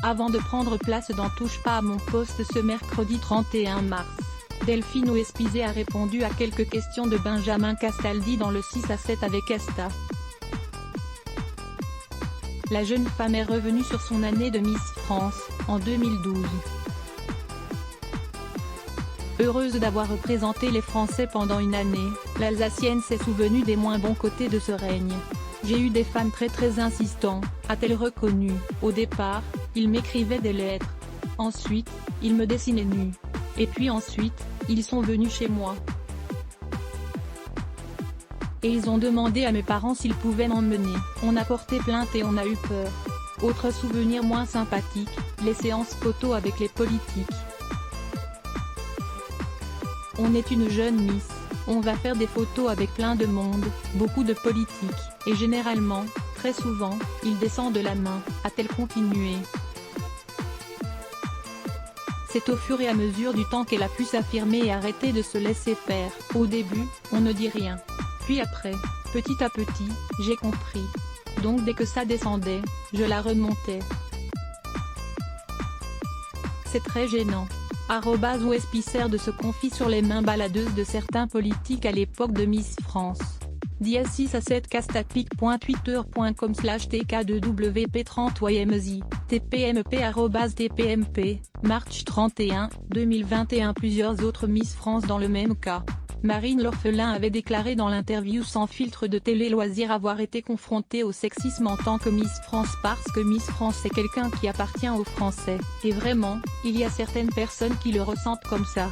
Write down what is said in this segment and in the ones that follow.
Avant de prendre place dans Touche pas à mon poste ce mercredi 31 mars, Delphine Ouespizé a répondu à quelques questions de Benjamin Castaldi dans le 6-7 avec Asta. La jeune femme est revenue sur son année de Miss France, en 2012. Heureuse d'avoir représenté les Français pendant une année, l'Alsacienne s'est souvenue des moins bons côtés de ce règne. J'ai eu des fans très insistants, a-t-elle reconnu. Au départ, ils m'écrivaient des lettres. Ensuite, ils me dessinaient nue. Et puis ensuite, ils sont venus chez moi. Et ils ont demandé à mes parents s'ils pouvaient m'emmener. On a porté plainte et on a eu peur. Autre souvenir moins sympathique, les séances photos avec les politiques. On est une jeune Miss, on va faire des photos avec plein de monde, beaucoup de politiques, et généralement, très souvent, ils descendent de la main, a-t-elle continué. C'est au fur et à mesure du temps qu'elle a pu s'affirmer et arrêter de se laisser faire. Au début, on ne dit rien. Puis après, petit à petit, j'ai compris. Donc dès que ça descendait, je la remontais. C'est très gênant. Ouespizé de se confier sur les mains baladeuses de certains politiques à l'époque de Miss France. 6-7castappic.twitter.com/tk2wp30ymz, tpmp@tpmp, March 31, 2021. Plusieurs autres Miss France dans le même cas. Marine L'Orphelin avait déclaré dans l'interview sans filtre de Télé Loisirs avoir été confrontée au sexisme en tant que Miss France parce que Miss France c'est quelqu'un qui appartient aux Français. Et vraiment, il y a certaines personnes qui le ressentent comme ça.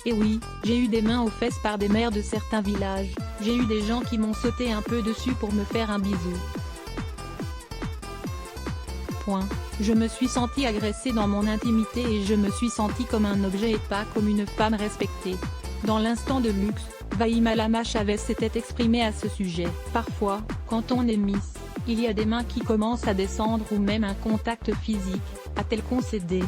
Et oui, j'ai eu des mains aux fesses par des maires de certains villages, j'ai eu des gens qui m'ont sauté un peu dessus pour me faire un bisou. Je me suis sentie agressée dans mon intimité et je me suis sentie comme un objet et pas comme une femme respectée. Dans l'instant de luxe, Vaïma Lama Chavez s'était exprimée à ce sujet. Parfois, quand on est Miss, il y a des mains qui commencent à descendre ou même un contact physique, a-t-elle concédé.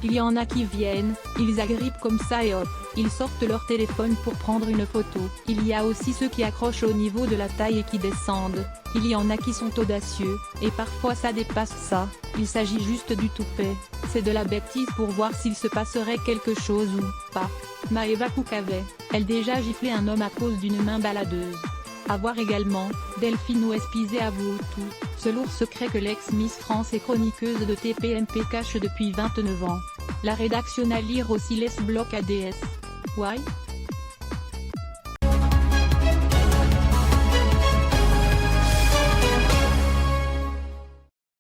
Il y en a qui viennent, ils agrippent comme ça et hop, ils sortent leur téléphone pour prendre une photo. Il y a aussi ceux qui accrochent au niveau de la taille et qui descendent. Il y en a qui sont audacieux, et parfois ça dépasse ça, il s'agit juste du toupet, c'est de la bêtise pour voir s'il se passerait quelque chose ou pas. Maëva Cook avait, elle déjà giflé un homme à cause d'une main baladeuse. À voir également, Delphine Ouespizé avoue tout, ce lourd secret que l'ex-Miss France et chroniqueuse de TPMP cache depuis 29 ans. La rédaction à lire aussi laisse bloc ADS. Why?